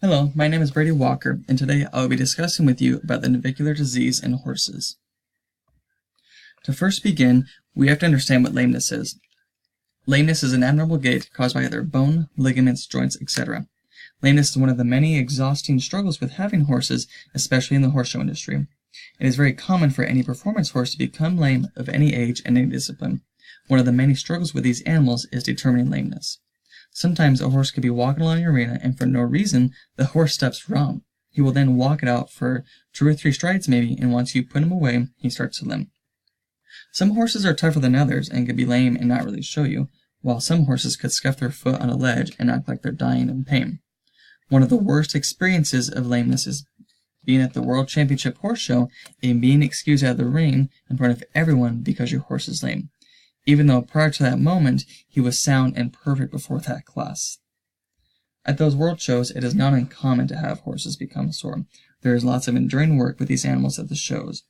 Hello, my name is Brady Walker, and today I will be discussing with you about the navicular disease in horses. To first begin, we have to understand what lameness is. Lameness is an abnormal gait caused by either bone, ligaments, joints, etc. Lameness is one of the many exhausting struggles with having horses, especially in the horse show industry. It is very common for any performance horse to become lame of any age and any discipline. One of the many struggles with these animals is determining lameness. Sometimes a horse could be walking along the arena and for no reason, the horse steps wrong. He will then walk it out for 2 or 3 strides maybe, and once you put him away, he starts to limp. Some horses are tougher than others and can be lame and not really show you, while some horses could scuff their foot on a ledge and act like they're dying in pain. One of the worst experiences of lameness is being at the World Championship Horse Show and being excused out of the ring in front of everyone because your horse is lame, even though prior to that moment, he was sound and perfect before that class. At those world shows, it is not uncommon to have horses become sore. There is lots of enduring work with these animals at the shows.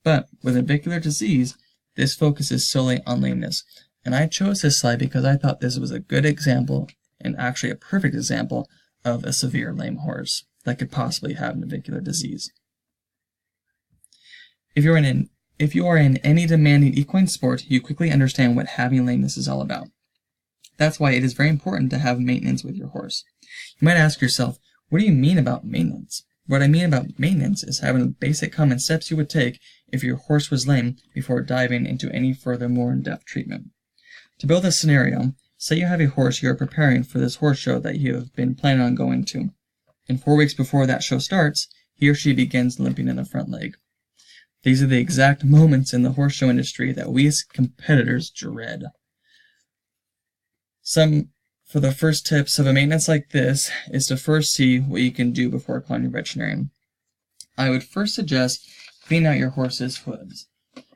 But with navicular disease, this focuses solely on lameness. And I chose this slide because I thought this was a good example, and actually a perfect example, of a severe lame horse that could possibly have navicular disease. If you are in any demanding equine sport, you quickly understand what having lameness is all about. That's why it is very important to have maintenance with your horse. You might ask yourself, what do you mean about maintenance? What I mean about maintenance is having the basic common steps you would take if your horse was lame before diving into any further more in-depth treatment. To build a scenario, say you have a horse you are preparing for this horse show that you have been planning on going to. And 4 weeks before that show starts, he or she begins limping in the front leg. These are the exact moments in the horse show industry that we as competitors dread. For the first tips of a maintenance like this is to first see what you can do before calling your veterinarian. I would first suggest cleaning out your horse's hooves.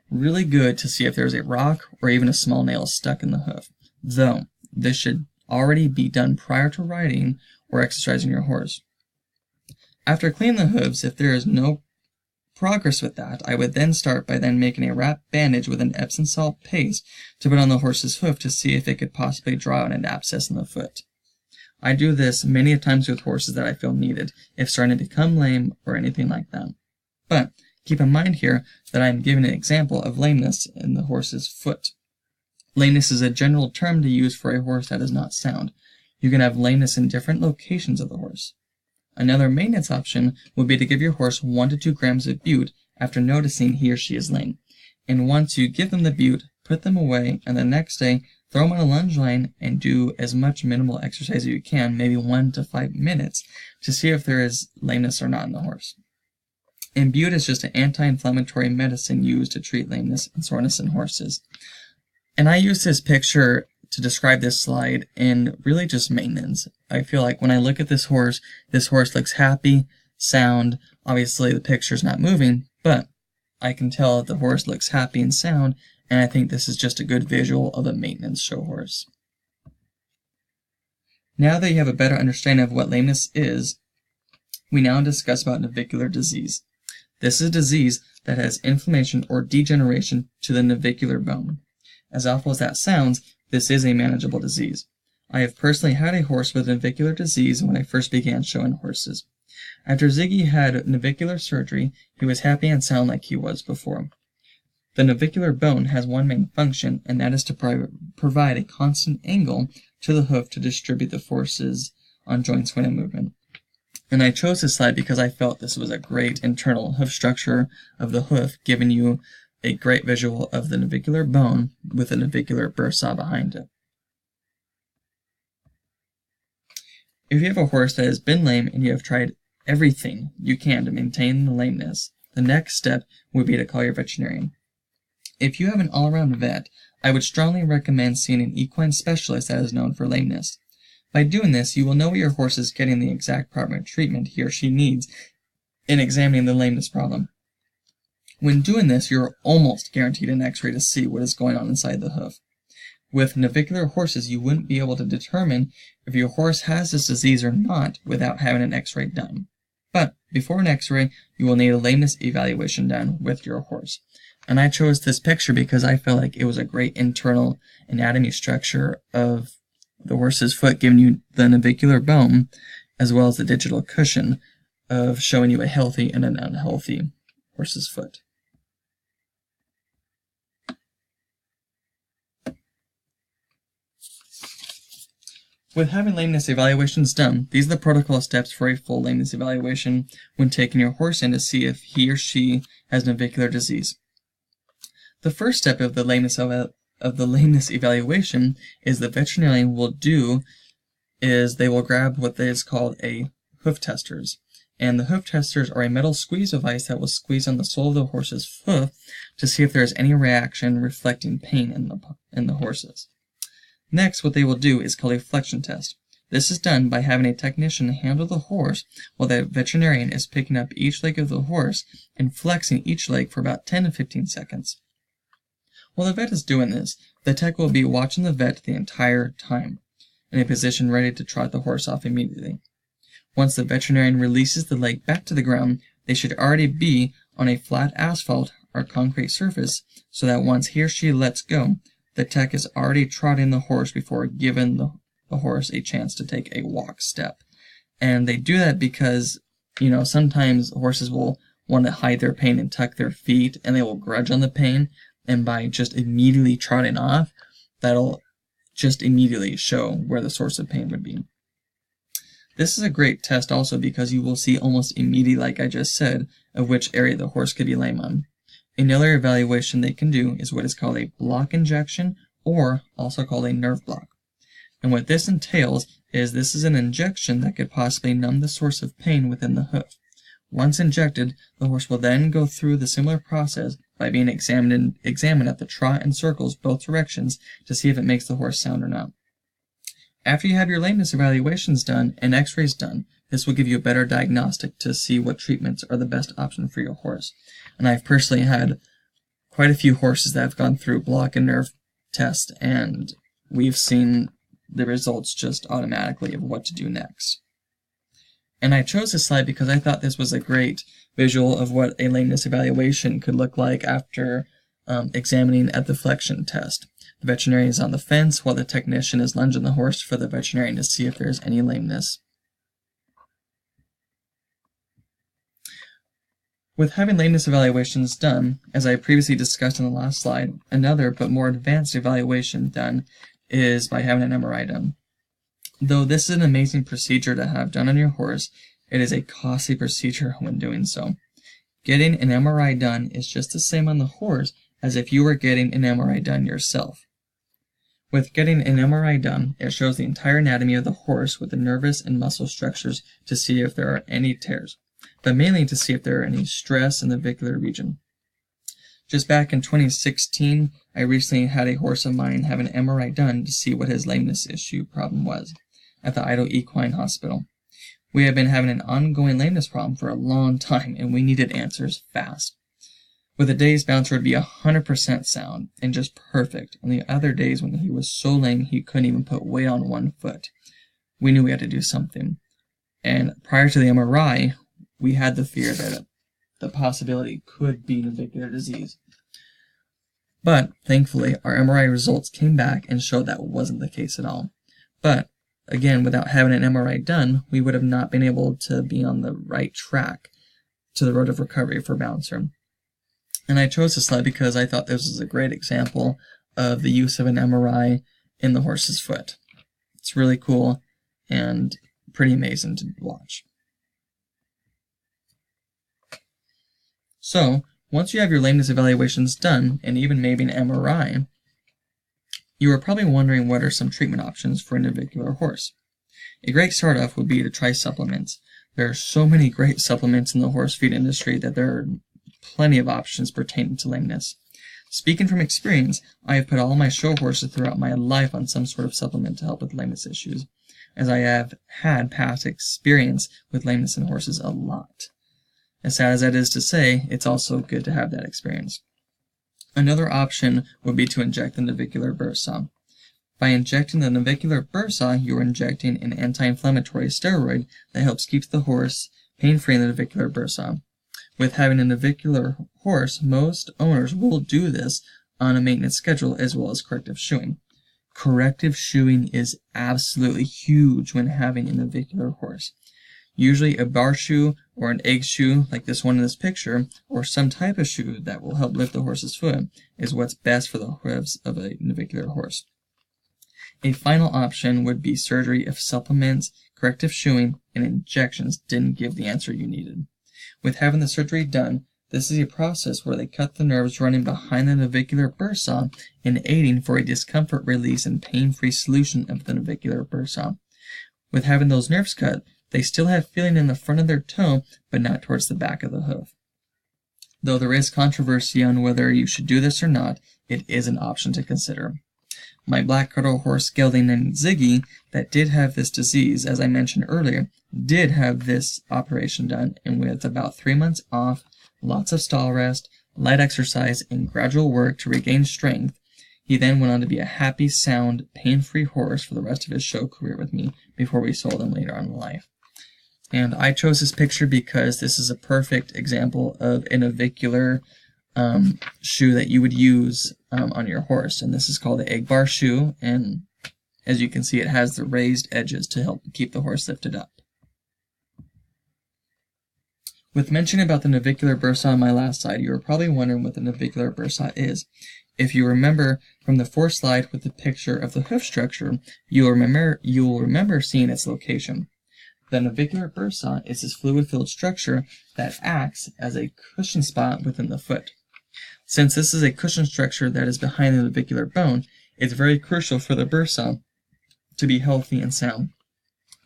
Really good to see if there's a rock or even a small nail stuck in the hoof, though this should already be done prior to riding or exercising your horse. After cleaning the hooves, if there is no progress with that, I would then start by making a wrap bandage with an Epsom salt paste to put on the horse's hoof to see if it could possibly draw out an abscess in the foot. I do this many times with horses that I feel needed, if starting to become lame or anything like that. But keep in mind here that I am giving an example of lameness in the horse's foot. Lameness is a general term to use for a horse that is not sound. You can have lameness in different locations of the horse. Another maintenance option would be to give your horse 1 to 2 grams of bute after noticing he or she is lame. And once you give them the bute, put them away, and the next day, throw them on a lunge line and do as much minimal exercise as you can, maybe 1 to 5 minutes, to see if there is lameness or not in the horse. And bute is just an anti-inflammatory medicine used to treat lameness and soreness in horses. And I use this picture to describe this slide and really just maintenance. I feel like when I look at this horse looks happy, sound. Obviously the picture's not moving, but I can tell that the horse looks happy and sound, and I think this is just a good visual of a maintenance show horse. Now that you have a better understanding of what lameness is, we now discuss about navicular disease. This is a disease that has inflammation or degeneration to the navicular bone. As awful as that sounds, this is a manageable disease. I have personally had a horse with navicular disease when I first began showing horses. After Ziggy had navicular surgery, he was happy and sound like he was before. The navicular bone has one main function, and that is to provide a constant angle to the hoof to distribute the forces on joints when in movement. And I chose this slide because I felt this was a great internal hoof structure of the hoof, giving you a great visual of the navicular bone with a navicular bursa behind it. If you have a horse that has been lame and you have tried everything you can to maintain the lameness, the next step would be to call your veterinarian. If you have an all-around vet, I would strongly recommend seeing an equine specialist that is known for lameness. By doing this, you will know what your horse is getting the exact proper treatment he or she needs in examining the lameness problem. When doing this, you're almost guaranteed an x-ray to see what is going on inside the hoof. With navicular horses, you wouldn't be able to determine if your horse has this disease or not without having an x-ray done. But before an x-ray, you will need a lameness evaluation done with your horse. And I chose this picture because I felt like it was a great internal anatomy structure of the horse's foot, giving you the navicular bone as well as the digital cushion of showing you a healthy and an unhealthy horse's foot. With having lameness evaluations done, these are the protocol steps for a full lameness evaluation when taking your horse in to see if he or she has navicular disease. The first step of the lameness evaluation is the veterinarian will do is they will grab what is called a hoof testers. And the hoof testers are a metal squeeze device that will squeeze on the sole of the horse's hoof to see if there is any reaction reflecting pain in the horses. Next, what they will do is called a flexion test. This is done by having a technician handle the horse while the veterinarian is picking up each leg of the horse and flexing each leg for about 10 to 15 seconds. While the vet is doing this, the tech will be watching the vet the entire time, in a position ready to trot the horse off immediately. Once the veterinarian releases the leg back to the ground, they should already be on a flat asphalt or concrete surface so that once he or she lets go, the tech is already trotting the horse before giving the horse a chance to take a walk step. And they do that because, sometimes horses will want to hide their pain and tuck their feet, and they will grudge on the pain, and by just immediately trotting off, that'll just immediately show where the source of pain would be. This is a great test also because you will see almost immediately, like I just said, of which area the horse could be lame on. Another evaluation they can do is what is called a block injection, or also called a nerve block. And what this entails is this is an injection that could possibly numb the source of pain within the hoof. Once injected, the horse will then go through the similar process by being examined at the trot and circles both directions to see if it makes the horse sound or not. After you have your lameness evaluations done and x-rays done, this will give you a better diagnostic to see what treatments are the best option for your horse. And I've personally had quite a few horses that have gone through block and nerve tests, and we've seen the results just automatically of what to do next. And I chose this slide because I thought this was a great visual of what a lameness evaluation could look like after examining at the flexion test. The veterinarian is on the fence while the technician is lunging the horse for the veterinarian to see if there is any lameness. With having lameness evaluations done, as I previously discussed in the last slide, another but more advanced evaluation done is by having an MRI done. Though this is an amazing procedure to have done on your horse, it is a costly procedure when doing so. Getting an MRI done is just the same on the horse as if you were getting an MRI done yourself. With getting an MRI done, it shows the entire anatomy of the horse with the nervous and muscle structures to see if there are any tears, but mainly to see if there are any stress in the navicular region. Just back in 2016, I recently had a horse of mine have an MRI done to see what his lameness issue problem was at the Idaho Equine Hospital. We had been having an ongoing lameness problem for a long time, and we needed answers fast. With the days Bouncer would be 100% sound and just perfect, and the other days when he was so lame he couldn't even put weight on one foot. We knew we had to do something. And prior to the MRI, we had the fear that the possibility could be navicular disease. But thankfully, our MRI results came back and showed that wasn't the case at all. But again, without having an MRI done, we would have not been able to be on the right track to the road of recovery for Bouncer. And I chose this slide because I thought this was a great example of the use of an MRI in the horse's foot. It's really cool and pretty amazing to watch. So, once you have your lameness evaluations done, and even maybe an MRI, you are probably wondering what are some treatment options for a navicular horse. A great start off would be to try supplements. There are so many great supplements in the horse feed industry that there are plenty of options pertaining to lameness. Speaking from experience, I have put all my show horses throughout my life on some sort of supplement to help with lameness issues, as I have had past experience with lameness in horses a lot. As sad as that is to say, it's also good to have that experience. Another option would be to inject the navicular bursa. By injecting the navicular bursa, you are injecting an anti-inflammatory steroid that helps keep the horse pain-free in the navicular bursa. With having a navicular horse, most owners will do this on a maintenance schedule as well as corrective shoeing. corrective shoeing is absolutely huge when having a navicular horse. Usually a bar shoe or an egg shoe, like this one in this picture, or some type of shoe that will help lift the horse's foot is what's best for the hooves of a navicular horse. A final option would be surgery if supplements, corrective shoeing, and injections didn't give the answer you needed. With having the surgery done, this is a process where they cut the nerves running behind the navicular bursa and aiding for a discomfort release and pain-free solution of the navicular bursa. With having those nerves cut, they still have feeling in the front of their toe, but not towards the back of the hoof. Though there is controversy on whether you should do this or not, it is an option to consider. My black quarter horse gelding named Ziggy, that did have this disease, as I mentioned earlier, did have this operation done, and with about 3 months off, lots of stall rest, light exercise, and gradual work to regain strength, he then went on to be a happy, sound, pain-free horse for the rest of his show career with me before we sold him later on in life. And I chose this picture because this is a perfect example of a navicular shoe that you would use on your horse. And this is called the egg bar shoe. And as you can see, it has the raised edges to help keep the horse lifted up. With mentioning about the navicular bursa on my last slide, you were probably wondering what the navicular bursa is. If you remember from the fourth slide with the picture of the hoof structure, you will remember seeing its location. The navicular bursa is this fluid-filled structure that acts as a cushion spot within the foot. Since this is a cushion structure that is behind the navicular bone, it's very crucial for the bursa to be healthy and sound.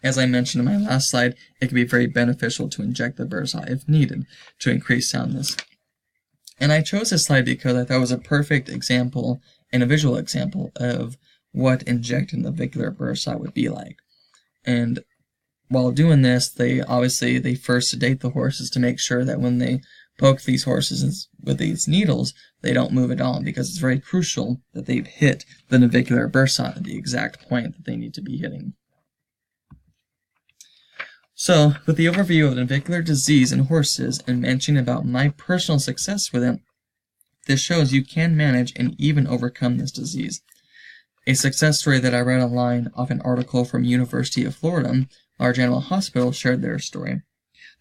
As I mentioned in my last slide, it can be very beneficial to inject the bursa if needed to increase soundness. And I chose this slide because I thought it was a perfect example and a visual example of what injecting the navicular bursa would be like. And while doing this, they first sedate the horses to make sure that when they poke these horses with these needles, they don't move at all, because it's very crucial that they've hit the navicular bursa at the exact point that they need to be hitting. So, with the overview of navicular disease in horses and mentioning about my personal success with it, this shows you can manage and even overcome this disease. A success story that I read online off an article from University of Florida, Large Animal Hospital, shared their story.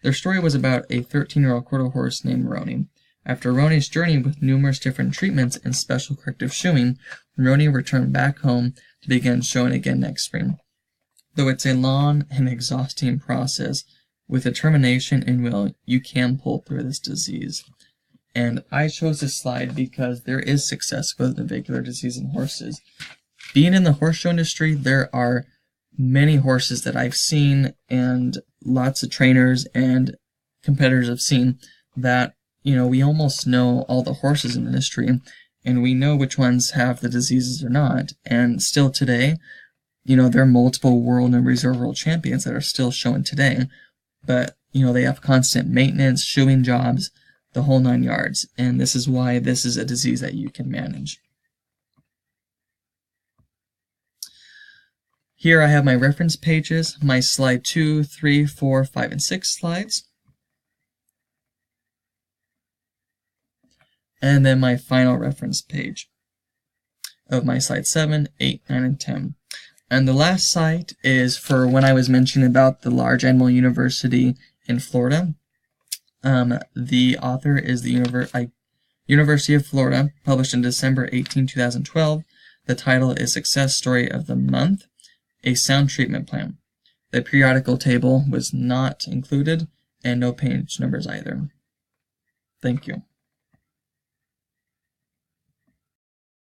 Their story was about a 13-year-old quarter horse named Roni. After Roni's journey with numerous different treatments and special corrective shoeing, Roni returned back home to begin showing again next spring. Though it's a long and exhausting process, with determination and will, you can pull through this disease. And I chose this slide because there is success with navicular disease in horses. Being in the horse show industry, there are many horses that I've seen and lots of trainers and competitors have seen that, we almost know all the horses in the industry, and we know which ones have the diseases or not. And still today, there are multiple world and reserve world champions that are still showing today, but, they have constant maintenance, shoeing jobs, the whole 9 yards, and this is why this is a disease that you can manage. Here I have my reference pages, my slide 2, 3, 4, 5, and 6 slides, and then my final reference page of my slide 7, 8, 9, and 10. And the last site is for when I was mentioning about the Large Animal University in Florida. The author is the University of Florida, published in December 18, 2012. The title is Success Story of the Month, a Sound Treatment Plan. The periodical table was not included, and no page numbers either. Thank you.